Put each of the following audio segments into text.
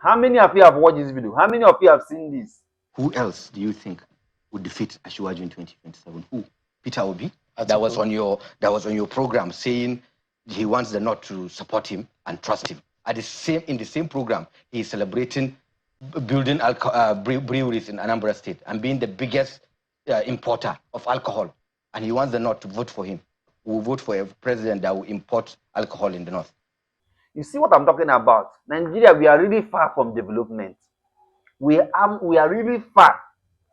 How many of you have watched this video? How many of you have seen this? Who else do you think would defeat Asiwaju in 2027? Who? Peter Obi. That was on your program, saying he wants the North to support him and trust him. In the same program, he is celebrating building breweries in Anambra State and being the biggest importer of alcohol. And he wants the North to vote for him. We will vote for a president that will import alcohol in the North. You see what I'm talking about? Nigeria, we are really far from development. We are really far.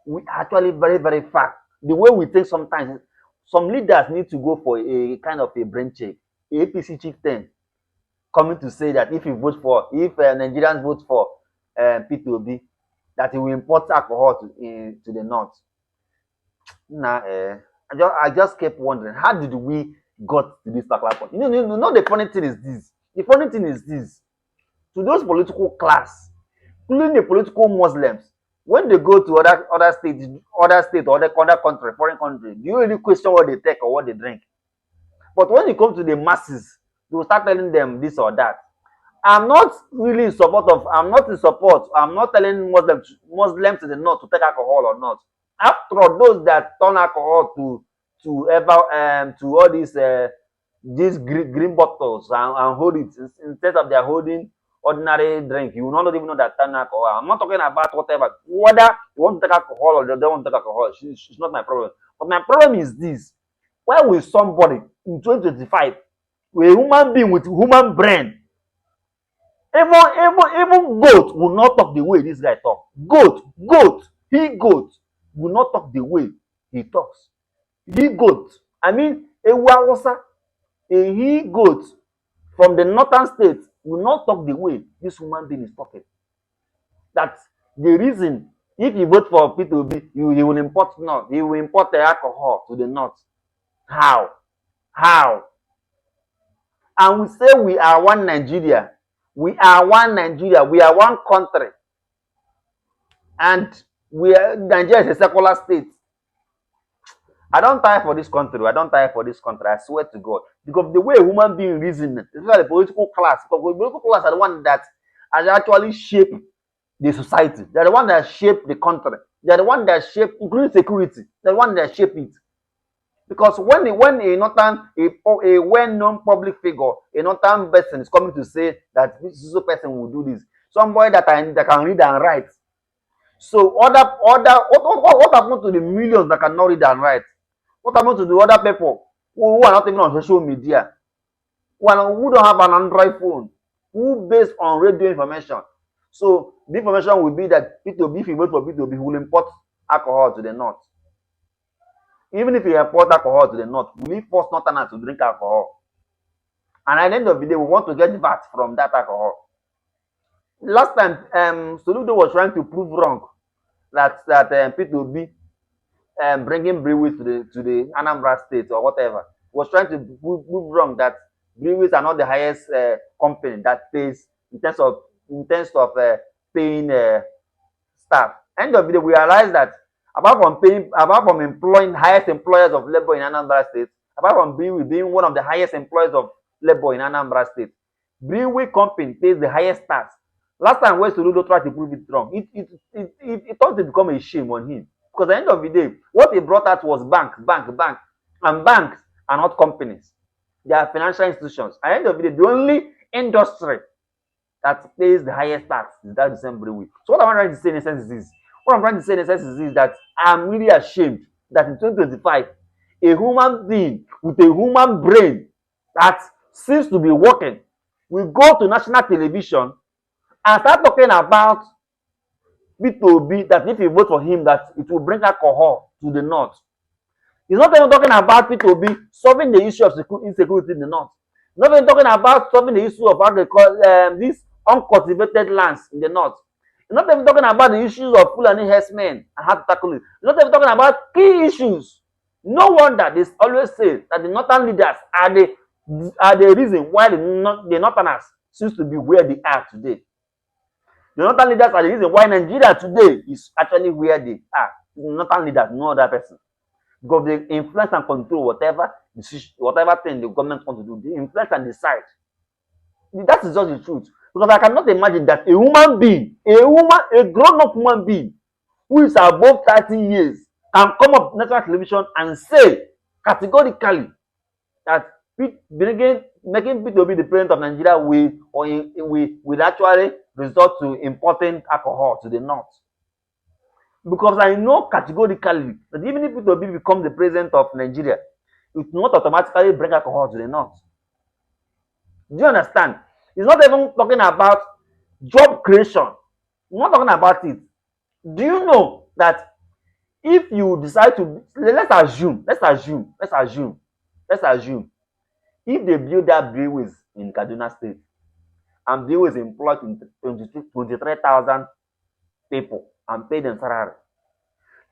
We are actually very, very far. The way we think sometimes, some leaders need to go for a kind of a brain check. A APC chieftain coming to say that if Nigerians vote for P2B, that he will import alcohol to the North. Nah, I just kept wondering, how did we got to this particular point? You know, the funny thing is this. The funny thing is this. To those political class, including the political Muslims, when they go to other states, other country, foreign country, do you really question what they take or what they drink? But when it comes to the masses, they will start telling them this or that. I'm not in support. I'm not telling Muslims in the north to take alcohol or not. After all, those that turn alcohol to all these green bottles and hold it instead of they're holding ordinary drink, you will not even know that turn alcohol. I'm not talking about whatever. Whether you want to take alcohol or they don't want to take alcohol, it's not my problem. But my problem is this: why will somebody in 2025, a human being with human brain, even goat will not talk the way this guy talk. Goat will not talk the way he talks. He goat, I mean, a he goat from the northern state will not talk the way this human being is talking. That's the reason. If you vote for P2B, he will import the alcohol to the north. How? And we say we are one Nigeria. We are one Nigeria. We are one country. And Nigeria is a secular state. I don't tire for this country. I swear to God. Because the way human being reason, especially the political class, because the political class are the one that has actually shaped the society. They're the one that shape the country. They're the one that shape, including security. They're the one that shape it. Because when a well-known public figure, a northern person is coming to say that this person will do this, somebody that can read and write. So what happened to the millions that cannot read and write? What happened to the other people who are not even on social media, who don't have an Android phone, who based on radio information? So the information will be that P2B, if you vote for P2B, will import alcohol to the north. Even if you import alcohol to the north, we need force northerners to drink alcohol. And at the end of the day, we want to get VAT from that alcohol. Last time, Soludo was trying to prove wrong that P2B bringing breweries to the Anambra State or whatever, was trying to prove wrong that breweries are not the highest company that pays in terms of paying staff. End of the day, we realize that apart from employing highest employers of labor in Anambra State, apart from brewery being one of the highest employers of labor in Anambra State, brewery company pays the highest tax. Last time when Soludo tried to prove it wrong, it ought to become a shame on him. Because at the end of the day, what he brought out was bank. And banks are not companies. They are financial institutions. At the end of the day, the only industry that pays the highest tax is that the same brewery. So what I'm trying to say in essence is this. That I'm really ashamed that in 2025, a human being with a human brain that seems to be working will go to national television and start talking about P2B, that if you vote for him, that it will bring alcohol to the north. He's not even talking about P2B solving the issue of insecurity in the north. He's not even talking about solving the issue of agriculture, these uncultivated lands in the north. He's not even talking about the issues of Fulani herdsmen and how to tackle it. He's not even talking about key issues. No wonder they always say that the northern leaders are the reason why the northerners seems to be where they are today. The northern leaders are the reason why Nigeria today is actually where they are. The northern leaders, no other person. Because they influence and control whatever thing the government wants to do. They influence and decide. That is just the truth. Because I cannot imagine that a woman being, a grown-up human being who is above 30 years can come up national television and say categorically that making P2B the president of Nigeria will actually result to importing alcohol to the north. Because I know categorically that even if P2B becomes the president of Nigeria, it will not automatically bring alcohol to the north. Do you understand? He's not even talking about job creation. He's not talking about it. Do you know that if you decide to, let's assume, if they build that breweries in Kaduna State and breweries employ 23,000 people and pay them salary,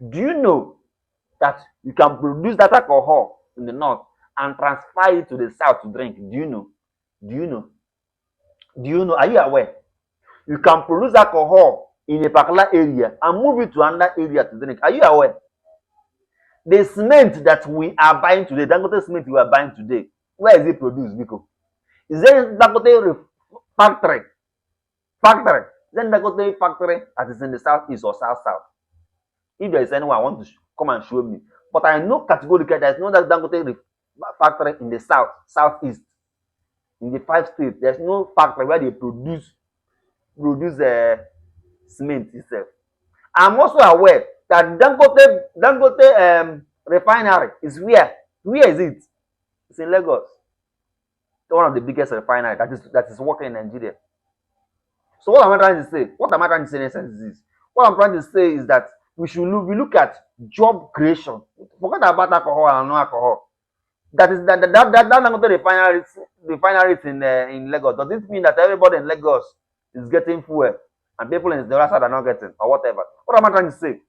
do you know that you can produce that alcohol in the north and transfer it to the south to drink? Do you know? Do you know? Do you know? Are you aware? You can produce alcohol in a particular area and move it to another area to drink. Are you aware? The cement that we are buying today, Dangote cement we are buying today, where is it produced, Biko? Is there Dangote factory? Factory. Then Dangote factory that is in the southeast or south. If there is anyone I want to come and show me. But I know categorically there is no Dangote factory in the southeast. In the 5 states, there's no factory where they produce cement itself. I'm also aware that Dangote refinery is where? Where is it? It's in Lagos. It's one of the biggest refinery that is working in Nigeria. So what am I trying to say? What am I trying to say in essence is this? What I'm trying to say is that we look at job creation. Forget about alcohol and non-alcohol. That Dangote refineries in Lagos. Does this mean that everybody in Lagos is getting fuel and people in the other side are not getting or whatever? What am I trying to say?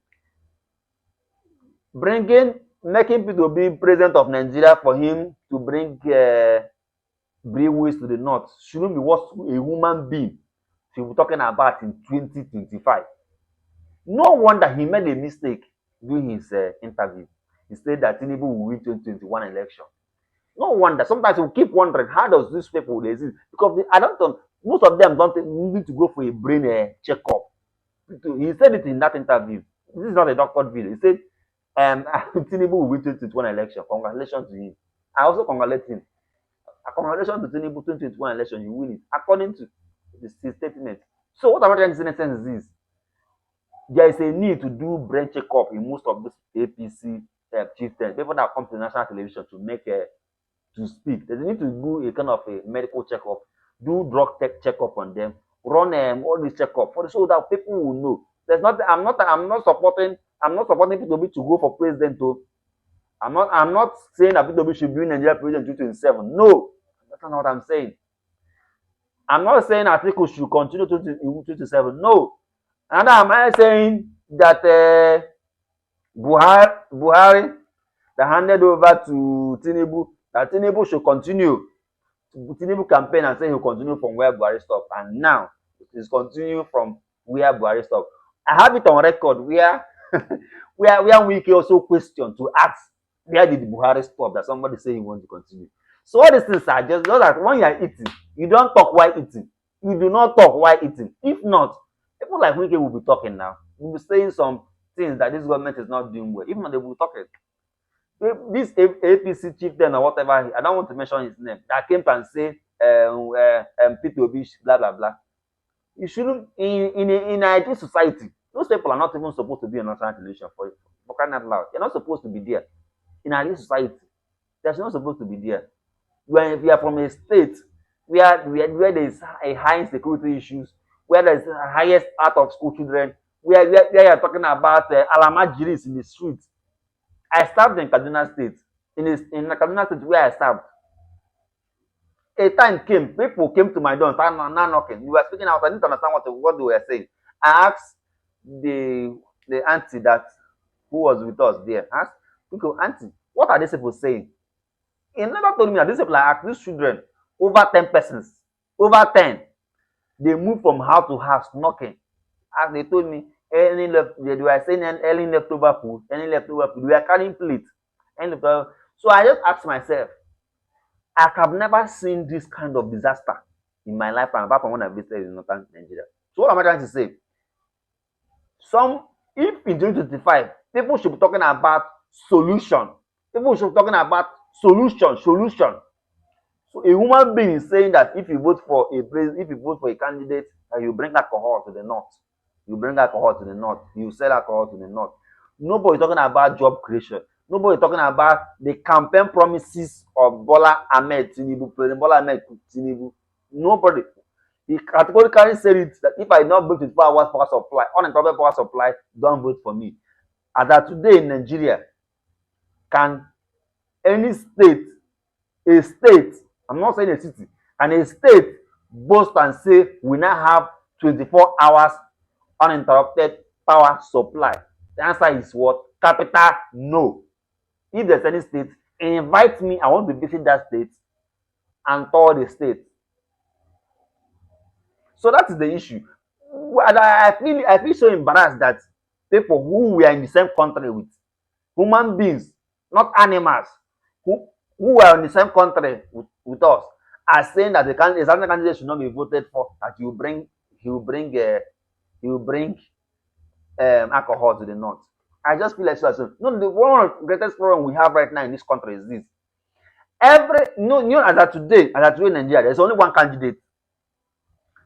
Making people be president of Nigeria for him to bring breweries to the north shouldn't be what a human being should be talking about in 2025. No wonder he made a mistake during his interview. He said that Tinubu will win 2021 election. No wonder. Sometimes we keep wondering, how does these people exist? Because most of them don't need to go for a brain checkup. He said it in that interview. This is not a doctored video. He said, Tinubu will win 2021 election. Congratulations to him. I also congratulate him. Congratulations to Tinubu 2021 election. You win it. According to his statement. So what I'm trying to say in essence is this. There is a need to do brain checkup in most of these APC chieftains. People that come to national television to speak. There's a need to do a kind of a medical checkup, do drug checkup on them, run all this checkup so that people will know. I'm not supporting P2B to go for president. I'm not saying that P2B should be Nigeria president in 2027. No, that's not what I'm saying. I'm not saying Atiku should continue in 2027. No. And am I saying that Buhari that handed over to Tinubu, that Tinubu should continue Tinubu campaign and say he'll continue from where Buhari stopped, and now it is continue from where Buhari stopped. I have it on record where where Wike also questioned to ask where did Buhari stop, that somebody say he wants to continue. So all these things are just that when you are eating, you don't talk while eating. You do not talk while eating. If not, people like Wike will be talking now. Will be saying some things that this government is not doing well. If not, they will be talking. This APC chieftain or whatever, I don't want to mention his name, that came and say P2B blah blah blah. You shouldn't in an ideal society. Those people are not even supposed to be in national television for crying out loud. They're not supposed to be there. In an ideal society, they're not supposed to be there. When we are from a state where there is a high insecurity issues, where there is the highest out of school children, where you are talking about alamajiris in the streets. I served in Kaduna State. In Kaduna State where I served, a time came, people came to my door and started knocking. We were speaking out. I didn't understand what they were saying. I asked the auntie who was with us there. I asked, auntie, what are these people saying? He never told me that these people are these children, over 10 persons, over 10. They moved from house to house knocking. As they told me, they were saying any leftover food, we are carrying plates. So I just asked myself, I have never seen this kind of disaster in my lifetime, apart from when I visited in northern Nigeria. So what am I trying to say? Some, if in 2025, people should be talking about solution. People should be talking about solution. So a human being is saying that if you vote for if you vote for a candidate, that you bring alcohol to the north, you bring alcohol to the north, you sell alcohol to the north. Nobody talking about job creation. Nobody talking about the campaign promises of Bola Ahmed Tinubu, President Bola Ahmed Tinubu. Nobody. He categorically said it that if I not vote with 4 hours power supply, uninterrupted power supply, don't vote for me. As of today in Nigeria, can any state, a state, I'm not saying a city, and a state boast and say we now have 24 hours uninterrupted power supply? The answer is what? Capital no. If there's any state, invite me. I want to visit that state and tour the state. So that is the issue. And I feel so embarrassed that people who we are in the same country with, human beings, not animals, who are in the same country with us, are saying that a certain candidate should not be voted for, that he will bring alcohol to the north. I just feel like so. No, the one of the greatest problem we have right now in this country is this. As of today in Nigeria, there's only one candidate.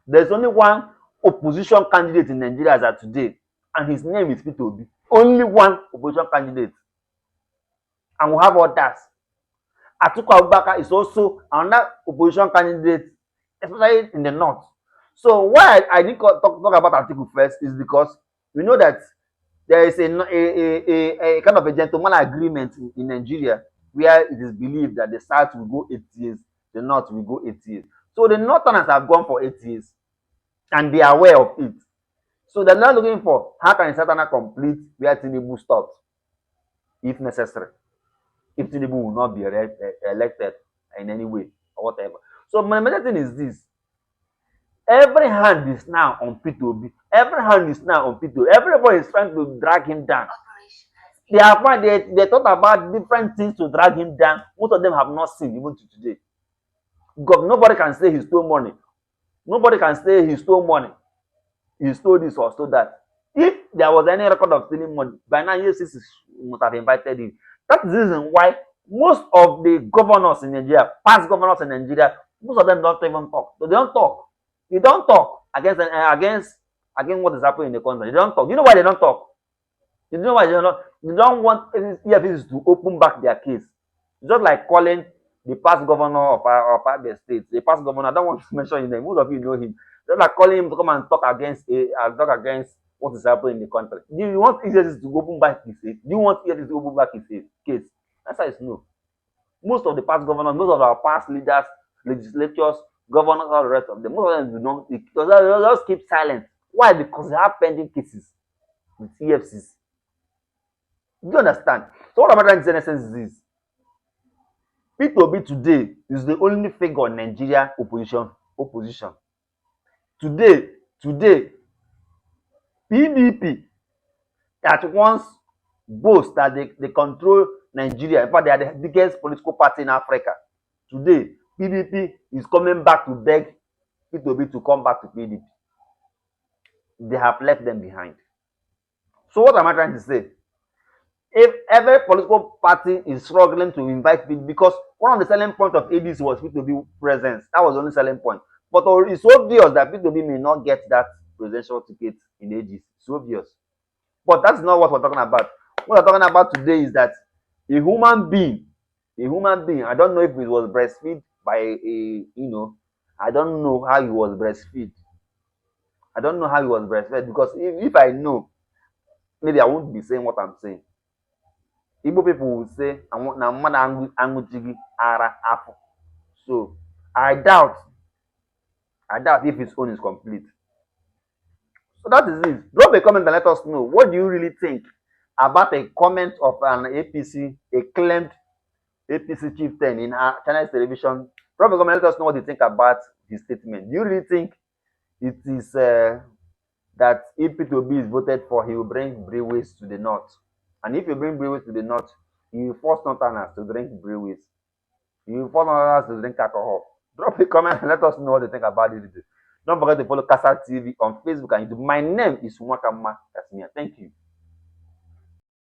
There's only one opposition candidate in Nigeria as of today, and his name is Peterobi. Only one opposition candidate. And we have others. Atiku Abubakar is also another opposition candidate, especially in the north. So why I did talk about Atiku first is because we know that there is a kind of a gentleman agreement in Nigeria where it is believed that the south will go 8 years, the north will go 8 years. So the northerners have gone for 8 years and they are aware of it. So they're not looking for how can the southerners complete where Tinubu stopped, if necessary, if Tinubu will not be elected in any way or whatever. So my major thing is this. Every hand is now on Peterobi. Every hand is now on Peterobi. Everybody is trying to drag him down. They thought about different things to drag him down. Most of them have not seen even to today. God, nobody can say he stole money. Nobody can say he stole money. He stole this or stole that. If there was any record of stealing money, by now EFCC must have invited him. That is the reason why most of the governors in Nigeria, past governors in Nigeria, most of them don't even talk. So they don't talk. They don't talk against what is happening in the country. They don't talk. You know why they don't talk? You know why they don't want EFCC to open back their case. It's just like calling the past governor of Abia State. The past governor, I don't want to mention his name. Most of you know him. Just like calling him to come and talk against what is happening in the country. Do you want EFCC to open back his case? Do you want EFCC to open back his case? Answer is no. Most of the past governors, most of our past leaders, legislatures, governors, all the rest of them, most of them do not. They just keep silent. Why? Because they have pending cases with EFCC. Do you understand? So what I'm trying to say in essence is this. Peterobi today is the only figure in Nigeria opposition. Today, PDP at once boast that they control Nigeria. In fact, they are the biggest political party in Africa. Today, PDP is coming back to beg Peterobi to come back to PDP. They have left them behind. So what am I trying to say? If every political party is struggling to invite people, because one of the selling points of ADC was Peterobi presence. That was the only selling point. But it's obvious that Peterobi may not get that presidential ticket in ADC. It's obvious. But that's not what we're talking about. What we're talking about today is that a human being, I don't know if it was breastfed by I don't know how he was breastfed. I don't know how he was breastfed because if I know, maybe I won't be saying what I'm saying. Igbo people will say, I want na mmadụ aṅụjighị ara afọ. So I doubt if his own is complete. So that is it. Drop a comment and let us know. What do you really think about a comment of an a claimed APC chieftain in China's television? Drop a comment, let us know what you think about his statement. Do you really think it is that if Peterobi is voted for, he will bring breweries to the north? And if you bring breweries to the north, you will force northerners to drink breweries. You will force northerners to drink alcohol. Drop a comment and let us know what you think about this video. Don't forget to follow Kasa TV on Facebook and YouTube. My name is Mwakama Kasmia. Thank you.